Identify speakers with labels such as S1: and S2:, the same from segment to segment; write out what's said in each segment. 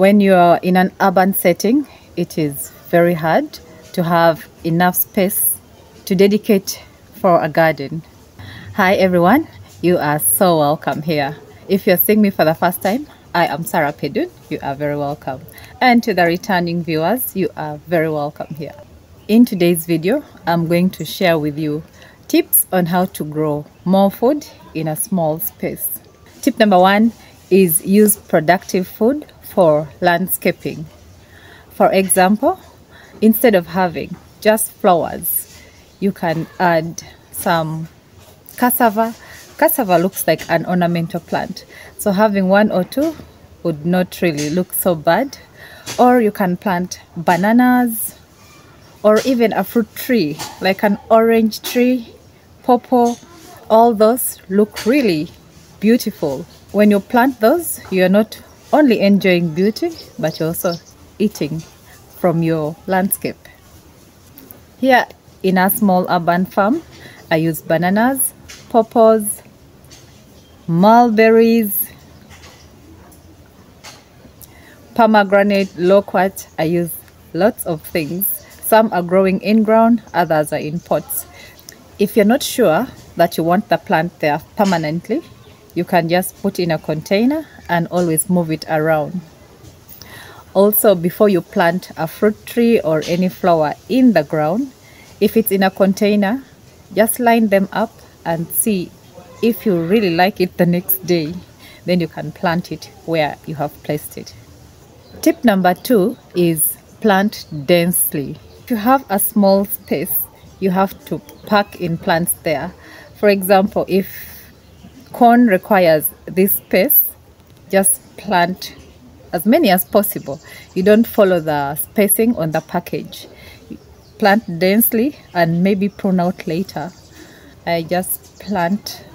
S1: When you're in an urban setting, it is very hard to have enough space to dedicate for a garden. Hi everyone, you are so welcome here. If you're seeing me for the first time, I am Sarah Pedun. You are very welcome. And to the returning viewers, you are very welcome here. In today's video, I'm going to share with you tips on how to grow more food in a small space. Tip number 1 is use productive food for landscaping. For example, instead of having just flowers, you can add some cassava. Cassava looks like an ornamental plant, so having 1 or 2 would not really look so bad. Or you can plant bananas, or even a fruit tree like an orange tree, pawpaw. All those look really beautiful. When you plant those, you're not only enjoying beauty, but you're also eating from your landscape. Here in a small urban farm, I use bananas, pawpaws, mulberries, pomegranate, loquat. I use lots of things. Some are growing in ground, others are in pots. If you're not sure that you want the plant there permanently, you can just put in a container and always move it around. Also, before you plant a fruit tree or any flower in the ground, if it's in a container, just line them up and see if you really like it the next day. Then you can plant it where you have placed it. Tip number 2 is plant densely. If you have a small space, you have to pack in plants there. For example, if corn requires this space, just plant as many as possible. You don't follow the spacing on the package. Plant densely and maybe prune out later. I just plant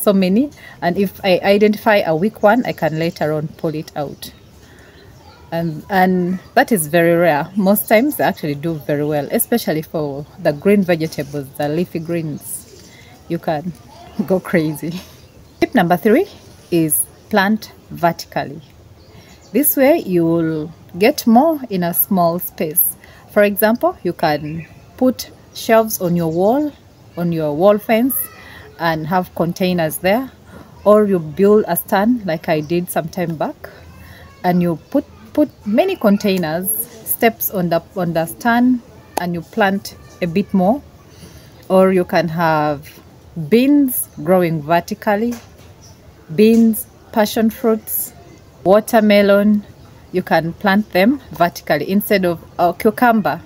S1: so many, and if I identify a weak one, I can later on pull it out. And that is very rare. Most times they actually do very well, especially for the green vegetables, the leafy greens. You can go crazy. Tip number 3 is plant vertically. This way you will get more in a small space. For example, you can put shelves on your wall fence and have containers there, or you build a stand like I did some time back, and you put many containers, steps on the stand, and you plant a bit more. Or you can have beans growing vertically, beans, passion fruits, watermelon. You can plant them vertically instead of cucumber.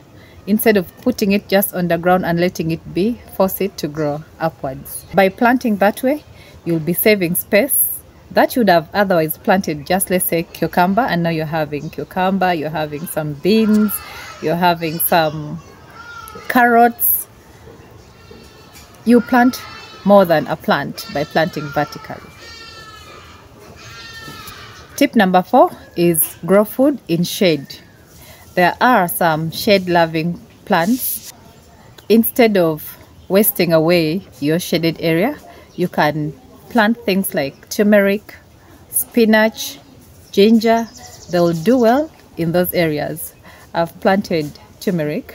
S1: Instead of putting it just on the ground and letting it be, force it to grow upwards. By planting that way, you'll be saving space that you would have otherwise planted just, let's say, cucumber, and now you're having cucumber, you're having some beans, you're having some carrots. You plant more than a plant by planting vertically. Tip number 4 is grow food in shade. There are some shade-loving plants. Instead of wasting away your shaded area, you can plant things like turmeric, spinach, ginger. They will do well in those areas. I've planted turmeric,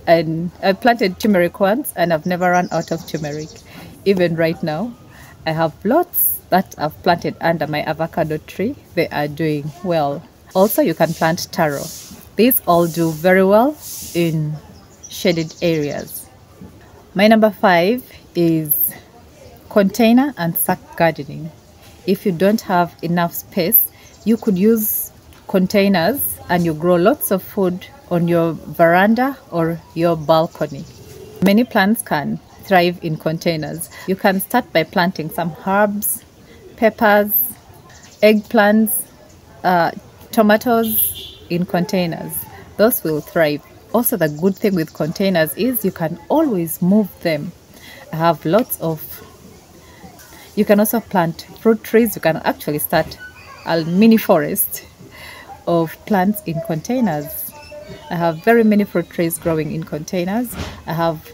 S1: and I planted turmeric once, and I've never run out of turmeric. Even right now, I have lots that I've planted under my avocado tree. They are doing well. Also, you can plant taro. These all do very well in shaded areas. My number 5 is container and sack gardening. If you don't have enough space, you could use containers and you grow lots of food on your veranda or your balcony. Many plants can thrive in containers. You can start by planting some herbs, peppers, eggplants, tomatoes in containers. Those will thrive. Also, the good thing with containers is you can always move them. I have lots of. You can also plant fruit trees. You can actually start a mini forest of plants in containers. I have very many fruit trees growing in containers. I have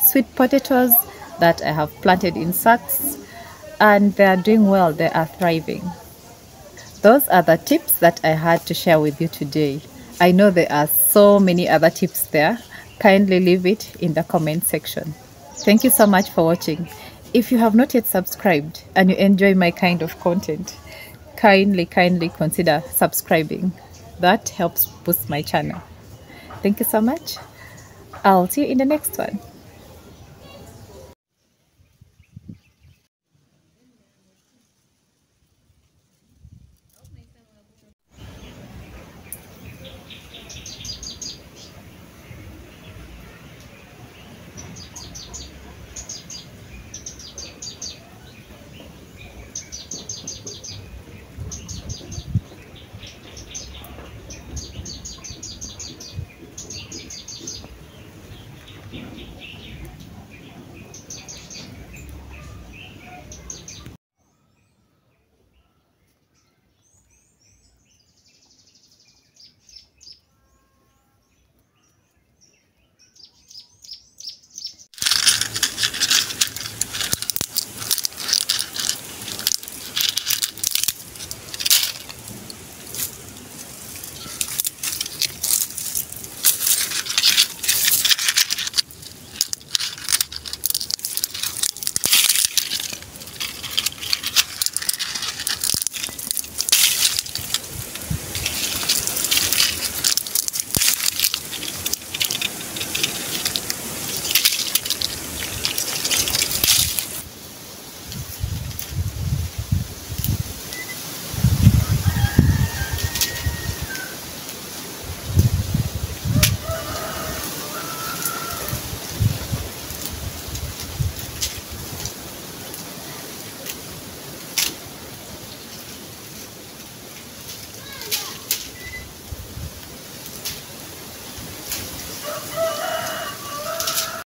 S1: sweet potatoes that I have planted in sacks, and they are doing well. They are thriving. Those are the tips that I had to share with you today. I know there are so many other tips there. Kindly leave it in the comment section. Thank you so much for watching. If you have not yet subscribed and you enjoy my kind of content, kindly consider subscribing. That helps boost my channel. Thank you so much. I'll see you in the next one.